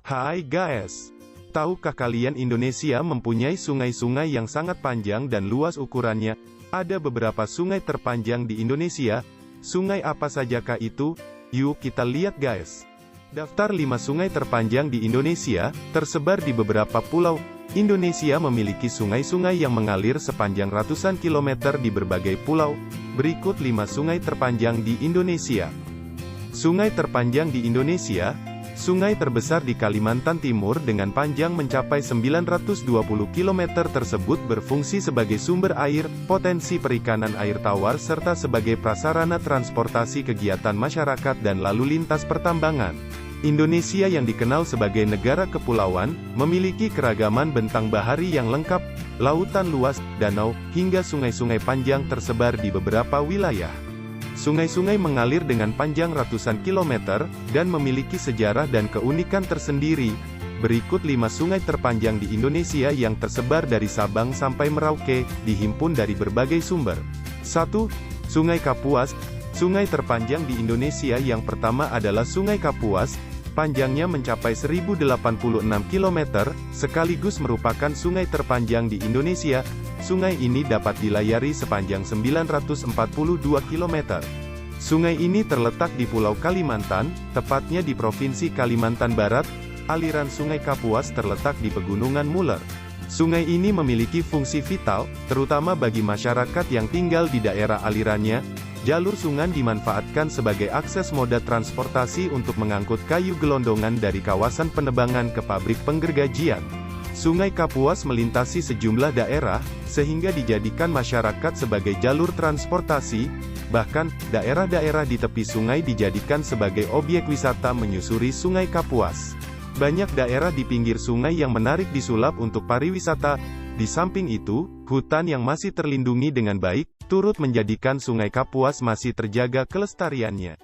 Hai guys! Tahukah kalian Indonesia mempunyai sungai-sungai yang sangat panjang dan luas ukurannya? Ada beberapa sungai terpanjang di Indonesia. Sungai apa sajakah itu? Yuk kita lihat guys. Daftar 5 sungai terpanjang di Indonesia, tersebar di beberapa pulau. Indonesia memiliki sungai-sungai yang mengalir sepanjang ratusan kilometer di berbagai pulau. Berikut 5 sungai terpanjang di Indonesia. Sungai terpanjang di Indonesia. Sungai terbesar di Kalimantan Timur dengan panjang mencapai 920 km tersebut berfungsi sebagai sumber air, potensi perikanan air tawar serta sebagai prasarana transportasi kegiatan masyarakat dan lalu lintas pertambangan. Indonesia yang dikenal sebagai negara kepulauan, memiliki keragaman bentang bahari yang lengkap, lautan luas, danau, hingga sungai-sungai panjang tersebar di beberapa wilayah. Sungai-sungai mengalir dengan panjang ratusan kilometer, dan memiliki sejarah dan keunikan tersendiri. Berikut 5 sungai terpanjang di Indonesia yang tersebar dari Sabang sampai Merauke, dihimpun dari berbagai sumber. 1. Sungai Kapuas. Sungai terpanjang di Indonesia yang pertama adalah Sungai Kapuas. Panjangnya mencapai 1086 km, sekaligus merupakan sungai terpanjang di Indonesia. Sungai ini dapat dilayari sepanjang 942 km. Sungai ini terletak di Pulau Kalimantan, tepatnya di Provinsi Kalimantan Barat. Aliran Sungai Kapuas terletak di Pegunungan Muler. Sungai ini memiliki fungsi vital, terutama bagi masyarakat yang tinggal di daerah alirannya. Jalur sungai dimanfaatkan sebagai akses moda transportasi untuk mengangkut kayu gelondongan dari kawasan penebangan ke pabrik penggergajian. Sungai Kapuas melintasi sejumlah daerah, sehingga dijadikan masyarakat sebagai jalur transportasi. Bahkan, daerah-daerah di tepi sungai dijadikan sebagai objek wisata menyusuri Sungai Kapuas. Banyak daerah di pinggir sungai yang menarik disulap untuk pariwisata. Di samping itu, hutan yang masih terlindungi dengan baik, turut menjadikan Sungai Kapuas masih terjaga kelestariannya.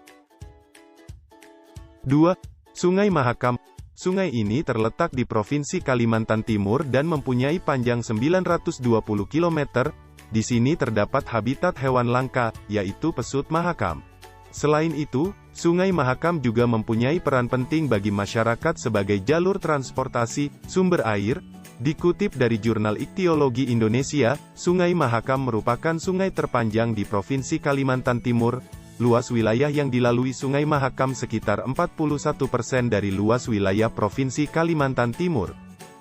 2. Sungai Mahakam. Sungai ini terletak di Provinsi Kalimantan Timur dan mempunyai panjang 920 km. Di sini terdapat habitat hewan langka, yaitu pesut mahakam. Selain itu, Sungai Mahakam juga mempunyai peran penting bagi masyarakat sebagai jalur transportasi, sumber air. Dikutip dari Jurnal Ikhtiologi Indonesia, Sungai Mahakam merupakan sungai terpanjang di Provinsi Kalimantan Timur. Luas wilayah yang dilalui Sungai Mahakam sekitar 41% dari luas wilayah Provinsi Kalimantan Timur.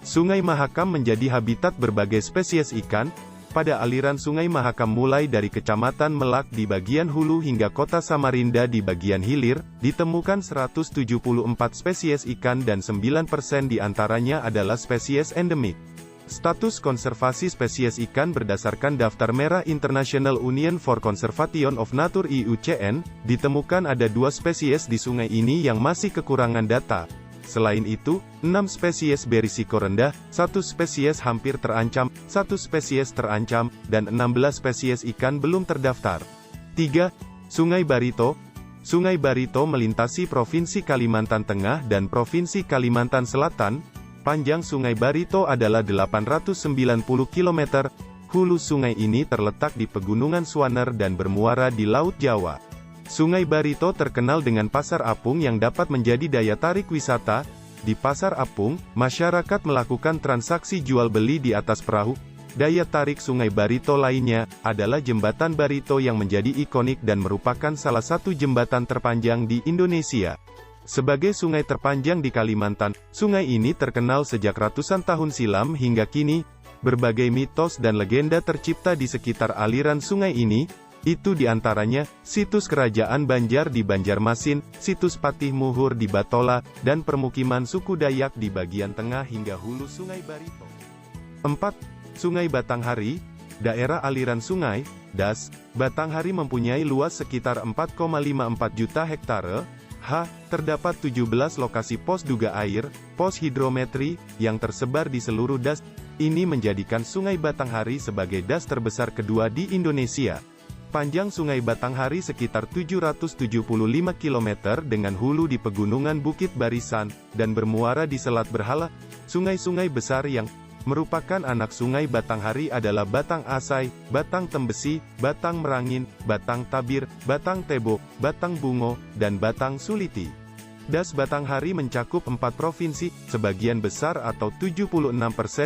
Sungai Mahakam menjadi habitat berbagai spesies ikan. Pada aliran Sungai Mahakam mulai dari Kecamatan Melak di bagian hulu hingga Kota Samarinda di bagian hilir, ditemukan 174 spesies ikan dan 9% diantaranya adalah spesies endemik. Status konservasi spesies ikan berdasarkan Daftar Merah International Union for Conservation of Nature (IUCN), ditemukan ada 2 spesies di sungai ini yang masih kekurangan data. Selain itu, 6 spesies berisiko rendah, 1 spesies hampir terancam, 1 spesies terancam, dan 16 spesies ikan belum terdaftar. 3. Sungai Barito. Sungai Barito melintasi Provinsi Kalimantan Tengah dan Provinsi Kalimantan Selatan. Panjang Sungai Barito adalah 890 km. Hulu sungai ini terletak di Pegunungan Swaner dan bermuara di Laut Jawa. Sungai Barito terkenal dengan pasar apung yang dapat menjadi daya tarik wisata. Di pasar apung, masyarakat melakukan transaksi jual beli di atas perahu. Daya tarik Sungai Barito lainnya adalah Jembatan Barito yang menjadi ikonik dan merupakan salah satu jembatan terpanjang di Indonesia. Sebagai sungai terpanjang di Kalimantan, sungai ini terkenal sejak ratusan tahun silam hingga kini. Berbagai mitos dan legenda tercipta di sekitar aliran sungai ini. Itu diantaranya, situs kerajaan Banjar di Banjarmasin, situs Patih Muhur di Batola, dan permukiman suku Dayak di bagian tengah hingga hulu Sungai Barito. 4. Sungai Batanghari. Daerah aliran sungai, DAS, Batanghari mempunyai luas sekitar 4,54 juta hektare. Terdapat 17 lokasi pos duga air, pos hidrometri, yang tersebar di seluruh DAS. Ini menjadikan Sungai Batanghari sebagai DAS terbesar kedua di Indonesia. Panjang Sungai Batanghari sekitar 775 km dengan hulu di Pegunungan Bukit Barisan, dan bermuara di Selat Berhala. Sungai-sungai besar yang merupakan anak Sungai Batanghari adalah Batang Asai, Batang Tembesi, Batang Merangin, Batang Tabir, Batang Tebo, Batang Bungo, dan Batang Suliti. Das Batanghari mencakup 4 provinsi, sebagian besar atau 76%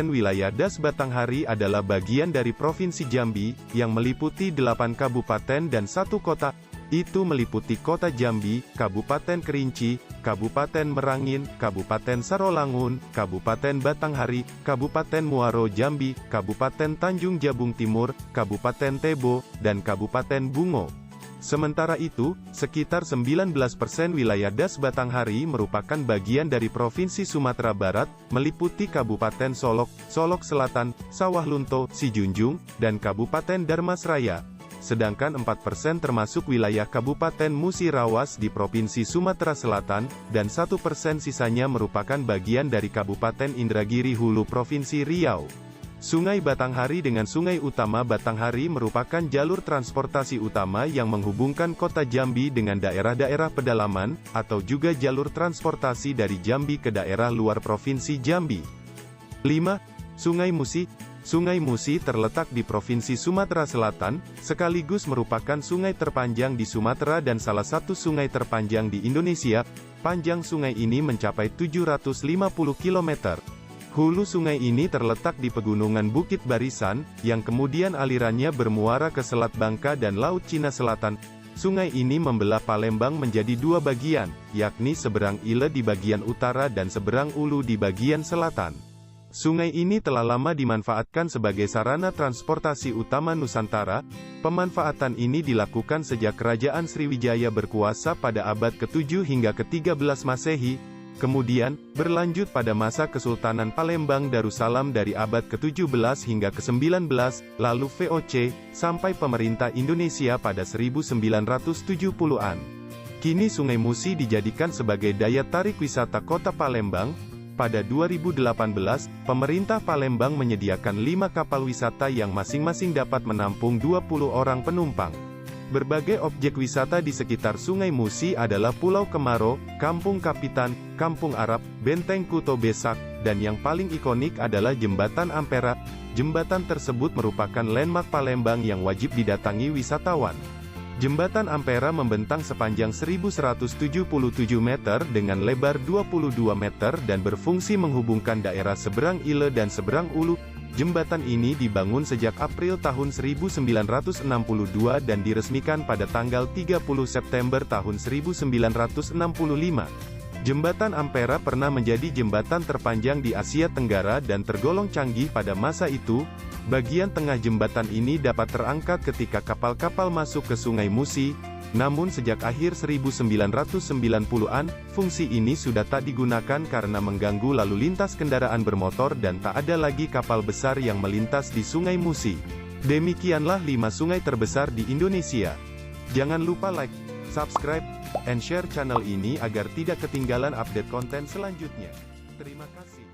wilayah Das Batanghari adalah bagian dari Provinsi Jambi, yang meliputi 8 kabupaten dan 1 kota. Itu meliputi Kota Jambi, Kabupaten Kerinci, Kabupaten Merangin, Kabupaten Sarolangun, Kabupaten Batanghari, Kabupaten Muaro Jambi, Kabupaten Tanjung Jabung Timur, Kabupaten Tebo, dan Kabupaten Bungo. Sementara itu, sekitar 19% wilayah Das Batanghari merupakan bagian dari Provinsi Sumatera Barat, meliputi Kabupaten Solok, Solok Selatan, Sawah Lunto, Sijunjung, dan Kabupaten Darmasraya. Sedangkan 4% termasuk wilayah Kabupaten Musirawas di Provinsi Sumatera Selatan, dan 1% sisanya merupakan bagian dari Kabupaten Indragiri Hulu Provinsi Riau. Sungai Batanghari dengan Sungai Utama Batanghari merupakan jalur transportasi utama yang menghubungkan kota Jambi dengan daerah-daerah pedalaman, atau juga jalur transportasi dari Jambi ke daerah luar Provinsi Jambi. 5. Sungai Musi. Sungai Musi terletak di Provinsi Sumatera Selatan, sekaligus merupakan sungai terpanjang di Sumatera dan salah satu sungai terpanjang di Indonesia. Panjang sungai ini mencapai 750 km. Hulu sungai ini terletak di pegunungan Bukit Barisan, yang kemudian alirannya bermuara ke Selat Bangka dan Laut Cina Selatan. Sungai ini membelah Palembang menjadi 2 bagian, yakni seberang Ile di bagian utara dan seberang Ulu di bagian selatan. Sungai ini telah lama dimanfaatkan sebagai sarana transportasi utama Nusantara. Pemanfaatan ini dilakukan sejak Kerajaan Sriwijaya berkuasa pada abad ke-7 hingga ke-13 Masehi. Kemudian, berlanjut pada masa Kesultanan Palembang Darussalam dari abad ke-17 hingga ke-19, lalu VOC, sampai pemerintah Indonesia pada 1970-an. Kini Sungai Musi dijadikan sebagai daya tarik wisata kota Palembang. Pada 2018, pemerintah Palembang menyediakan 5 kapal wisata yang masing-masing dapat menampung 20 orang penumpang. Berbagai objek wisata di sekitar Sungai Musi adalah Pulau Kemaro, Kampung Kapitan, Kampung Arab, Benteng Kuto Besak, dan yang paling ikonik adalah Jembatan Ampera. Jembatan tersebut merupakan landmark Palembang yang wajib didatangi wisatawan. Jembatan Ampera membentang sepanjang 1177 meter dengan lebar 22 meter dan berfungsi menghubungkan daerah seberang Ile dan seberang Ulu. Jembatan ini dibangun sejak April tahun 1962 dan diresmikan pada tanggal 30 September tahun 1965. Jembatan Ampera pernah menjadi jembatan terpanjang di Asia Tenggara dan tergolong canggih pada masa itu. Bagian tengah jembatan ini dapat terangkat ketika kapal-kapal masuk ke Sungai Musi. Namun sejak akhir 1990-an, fungsi ini sudah tak digunakan karena mengganggu lalu lintas kendaraan bermotor dan tak ada lagi kapal besar yang melintas di Sungai Musi. Demikianlah 5 sungai terbesar di Indonesia. Jangan lupa like, subscribe, and share channel ini agar tidak ketinggalan update konten selanjutnya. Terima kasih.